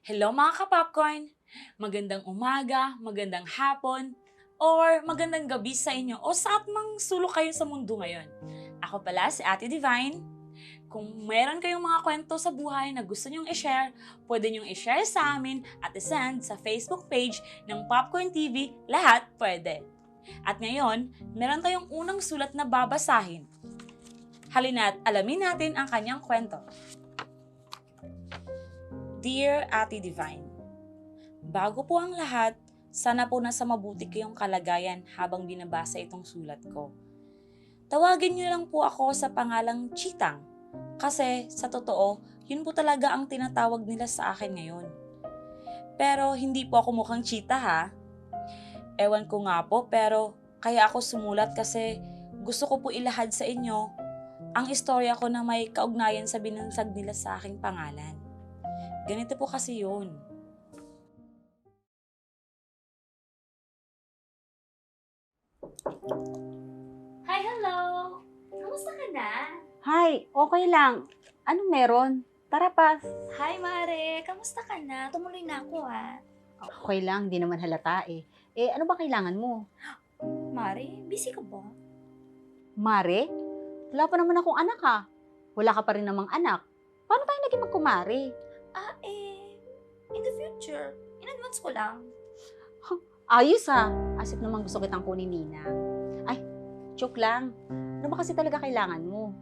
Hello mga kapopcorn! Magandang umaga, magandang hapon, or magandang gabi sa inyo o sa atmang sulok kayo sa mundo ngayon. Ako pala si Ate Divine. Kung meron kayong mga kwento sa buhay na gusto nyong i-share, pwede nyong i-share sa amin at i-send sa Facebook page ng Popcorn TV, lahat pwede. At ngayon, meron tayong unang sulat na babasahin. Halina't alamin natin ang kanyang kwento. Dear Ate Divine, bago po ang lahat, sana po nasa mabuti kayong kalagayan habang binabasa itong sulat ko. Tawagin niyo lang po ako sa pangalang Chitang, kasi sa totoo, yun po talaga ang tinatawag nila sa akin ngayon. Pero hindi po ako mukhang cheetah ha. Ewan ko nga po, pero kaya ako sumulat kasi gusto ko po ilahad sa inyo ang istorya ko na may kaugnayan sa binansag nila sa aking pangalan. Ganito po kasi yun. Hi, hello! Kamusta ka na? Hi, okay lang. Anong meron? Tara pa. Hi, Mare! Kamusta ka na? Tumuloy na ako, Okay lang, di naman halata eh. Ano ba kailangan mo? Mare, busy ka ba? Mare? Wala pa naman akong anak ha. Wala ka pa rin namang anak. Paano tayo naging magkumare? In the future. In advance ko lang. Ayos ha. Asip naman gusto kitang kunin Ninang. Ay, joke lang. Ano ba kasi talaga kailangan mo?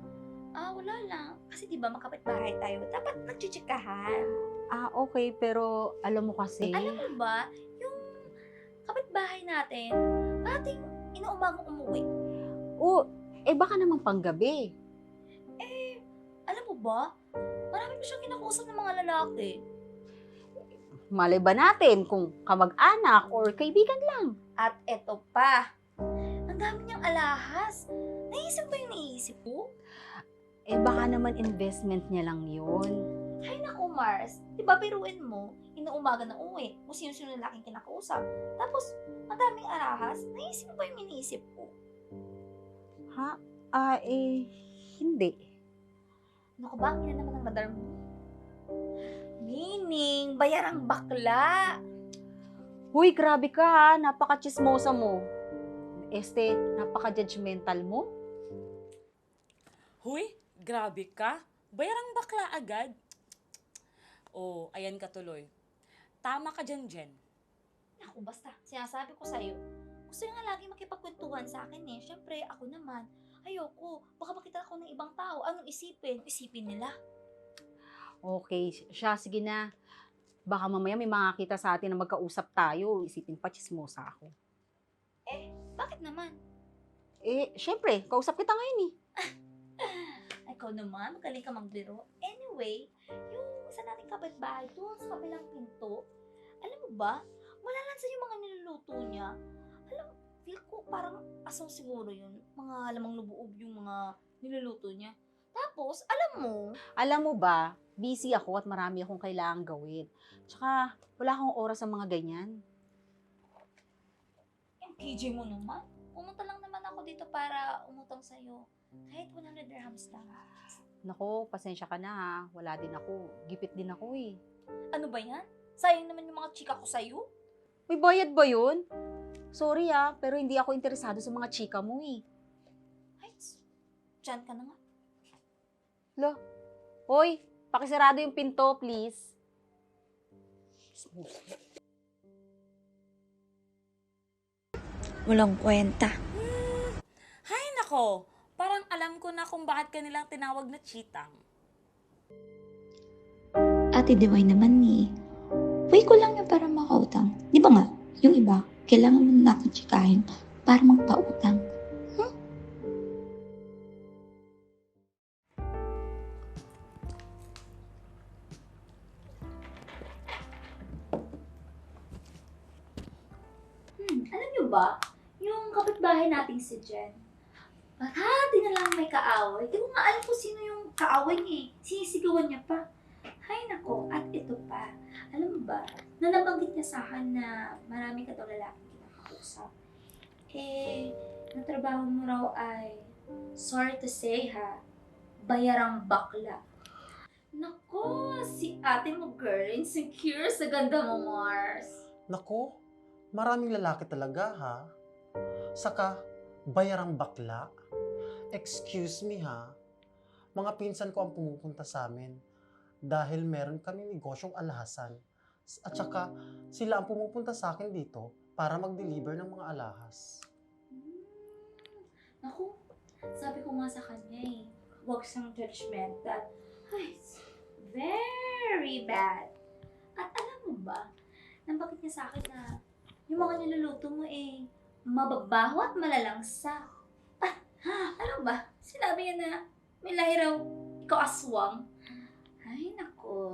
Wala lang. Kasi di ba makapit-bahay tayo, dapat nagchichikahan. Okay, pero alam mo kasi... Alam mo ba, yung kapit-bahay natin, parating inuumagang umuwi. Baka naman panggabi. Alam mo ba, marami pa siyang kinakausap ng mga lalaki. Malay ba natin kung kamag-anak or kaibigan lang? At eto pa, ang dami niyang alahas. Naisip ba yung naiisip ko? Baka naman investment niya lang yun. Hay naku, Mars. Di ba biruin mo, inuumaga na uwi, kung sino-sino lalaking kinakausap. Tapos, ang daming arahas, naisip mo ba yung iniisip ko? Ha? Hindi. Naku ba, ang ina naman ng radar mo? Meaning, bayarang bakla. Huy, grabe ka ha. Napaka-chismosa mo. Napaka-judgmental mo. Huy, grabe ka. Bayarang bakla agad. Oh, ayan ka tuloy. Tama ka dyan, Jen. Naku, basta, sinasabi ko sa'yo. Gusto niya nga lagi makipagkwentuhan sa akin eh. Siyempre, ako naman, ayoko. Baka makita ako ng ibang tao. Anong isipin? Isipin nila. Okay, siya, sige na. Baka mamaya may makakita sa atin na magkausap tayo. Isipin pa, chismosa ako. Bakit naman? Syempre, kausap kita ngayon eh. Ikaw naman, magaling ka magbiro. Anyway, yung isa nating kapitbahay doon sa kabilang pinto, alam mo ba, malalansan yung mga niluluto niya. Alam, feel ko parang asong siguro yun. Mga lamang lubuob yung mga niluluto niya. Tapos, Alam mo ba, busy ako at marami akong kailangang gawin. Tsaka, wala akong oras sa mga ganyan. yung KJ mo naman, pumunta lang naman ako dito para umutang sa'yo. Kahit 100 dirhams lang. Nako, pasensya ka na ha. Wala din ako. Gipit din ako eh. Ano ba yan? Sayang naman yung mga chika ko sa'yo. May bayad ba yun? Sorry pero hindi ako interesado sa mga chika mo eh. Ay, dyan ka na nga. Hoy, pakisarado yung pinto, please. Walang kwenta. Hay nako, parang alam ko na kung bakit kanilang tinawag na Chitang. Ate Divine naman ni, way ko lang yun para makautang. Di ba nga, yung iba, kailangan mo na akong tsikahin para magpautang. Alam niyo ba, yung kapitbahay nating si Jen, parati na lang may kaaway. Di ko nga alam kung sino yung kaaway niya eh. Sinisigawan niya pa. Hay nako, at ito pa. Alam mo ba, nanabanggit niya sa akin na marami ka daw lalaking kinakausap. Ang trabaho mo raw ay, sorry to say ha, bayarang bakla. Nako, si ate mo girl, insecure sa ganda mo, Mars. Nako, maraming lalaki talaga ha. Saka, bayarang bakla. Excuse me ha. Mga pinsan ko ang pumupunta sa amin dahil meron kami negosyong alhasan. At saka, sila ang pumupunta sa akin dito para mag-deliver ng mga alahas. Naku, sabi ko nga sa kanya eh, huwag siyang judgmental. Ay, it's very bad. At alam mo ba, nang bakit niya sa akin na yung mga niluluto mo eh, mababaho at malalangsa. Ano ba? Sinabi niya na may lahi raw ikaw aswang. Ay, naku.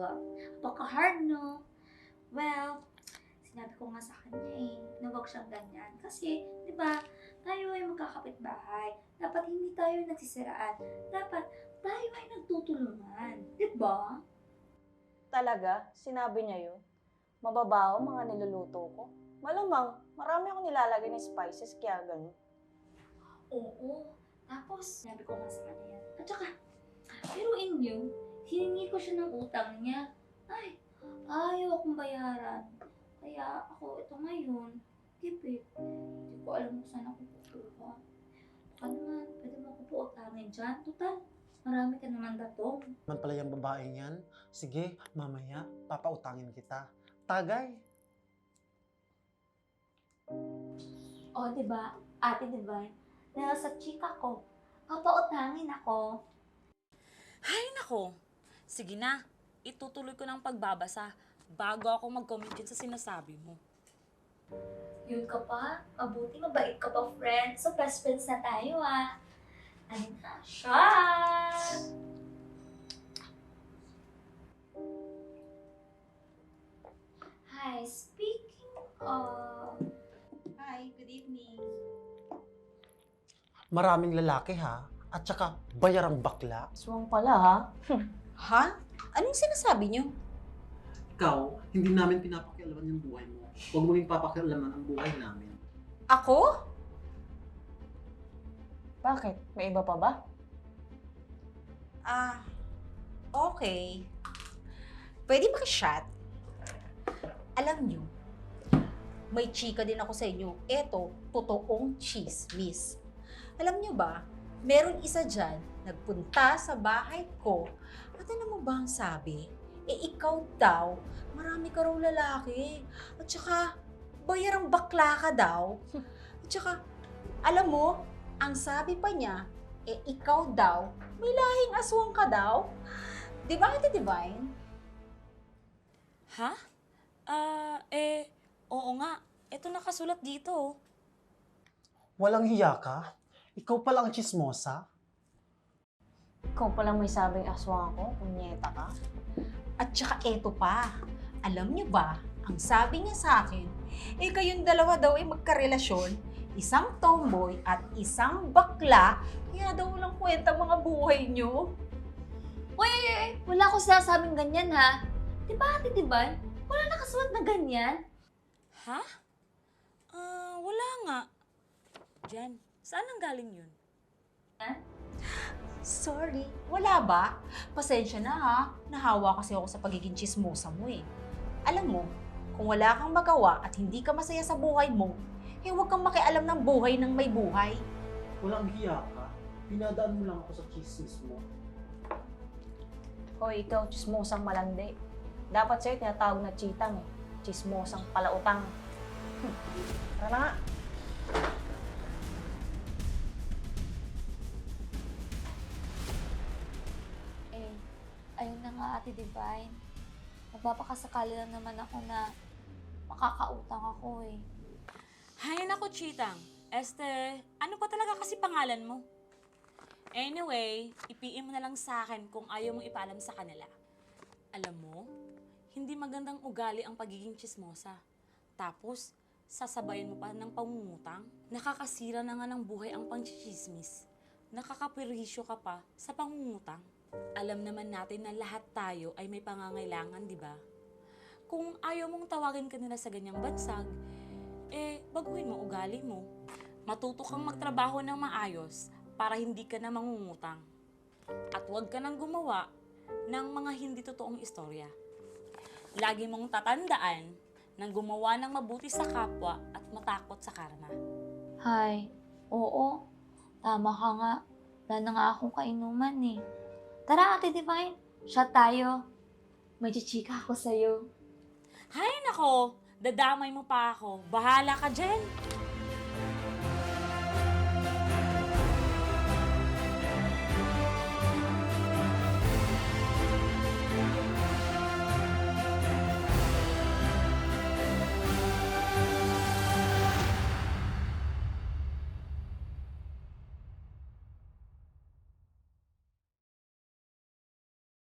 Baka-hard, no? Well, sinabi ko nga sa kanya eh, na huwag siyang ganyan. Kasi, di ba, tayo ay magkakapitbahay. Dapat hindi tayo nagsisiraan. Dapat tayo ay nagtutulungan. Di ba? Talaga? Sinabi niya yun? Mababaho mga niluluto ko? Malamang, marami akong nilalagay ng spices kaya ganun. Oo. Tapos, sinabi ko nga sa kanya yan. At saka, pero inyo, hiningi ko siya ng utang niya. Ay, ayaw akong bayaran. Kaya ako, ito ngayon, gipit. Hindi ko alam kung saan ako kukuha. Baka naman, pwede mo ako po utangin dyan. Total, marami ka naman datong. Man pala yung babaeng yan. Sige, mamaya, papautangin kita. Tagay! O, diba, ate Divine, dahil sa chika ko, papautangin ako. Ay, nako. Sige na, itutuloy ko ng pagbabasa bago ako mag-comment dyan sa sinasabi mo. Yun ka pa? Mabuti, mabait ka pa, friend. So, best friends na tayo, ah. Ayun na siya! Hi, speaking of... Hi, good evening. Maraming lalaki ha. At saka, bayarang bakla. Aswang pala ha? Ha? Anong sinasabi niyo? Ikaw, hindi namin pinapakialaman yung buhay mo. Huwag mo rin papakialaman ang buhay namin. Ako? Bakit? May iba pa ba? Okay. Pwede makishot? Alam niyo, may chika din ako sa inyo. Eto, totoong chismis. Alam niyo ba, meron isa dyan, nagpunta sa bahay ko, at alam mo ba ang sabi? Ikaw daw, marami ka raw lalaki. At saka, bayarang bakla ka daw. At saka, alam mo, ang sabi pa niya, ikaw daw, may lahing aswang ka daw. Di ba, Ate Divine? Ha? Oo nga. Ito nakasulat dito. Oh. Walang hiya ka? Ikaw pala ang chismosa? Ikaw palang may sabing aswang ako, punyeta ka. At saka eto pa, alam niyo ba, ang sabi niya sa akin, kayong dalawa daw ay magkarelasyon, isang tomboy at isang bakla, kaya daw walang kwenta mga buhay niyo. Wala ko sinasabing ganyan, ha? Di ba, ate Divine? Wala nakasulat na ganyan. Ha? Wala nga. Jen, saan ang galing yun? Sorry, wala ba? Pasensya na ha, nahawa kasi ako sa pagiging chismosa mo eh. Alam mo, kung wala kang magawa at hindi ka masaya sa buhay mo, huwag kang makialam ng buhay ng may buhay. Walang hiya ka? Pinadaan mo lang ako sa chismis mo. Hoy, ikaw, chismosang malandi. Dapat sa'yo tinatawag na chitang eh. Chismosang palautang. Tara na nga. Ayun na nga, ate Divine. Magpapakasakali lang naman ako na makakautang ako eh. Hay nako, Chitang. Ano pa talaga kasi pangalan mo? Anyway, ipiin mo na lang sa akin kung ayaw mong ipaalam sa kanila. Alam mo, hindi magandang ugali ang pagiging chismosa. Tapos, sasabayan mo pa ng pangungutang. Nakakasira na nga ng buhay ang pangchichismis. Nakakaperisyo ka pa sa pangungutang. Alam naman natin na lahat tayo ay may pangangailangan, di ba? Kung ayaw mong tawagin ka nila sa ganyang bansag, baguhin mo ugali mo. Matuto kang magtrabaho ng maayos para hindi ka na mangungutang. At huwag ka nang gumawa ng mga hindi totoong istorya. Lagi mong tatandaan na gumawa ng mabuti sa kapwa at matakot sa karma. Hay, oo. Tama ka nga. Wala na nga akong kainuman eh. Tara, Ate Divine. Shot tayo. May chichika ako sa'yo. Hay nako, dadamay mo pa ako. Bahala ka dyan.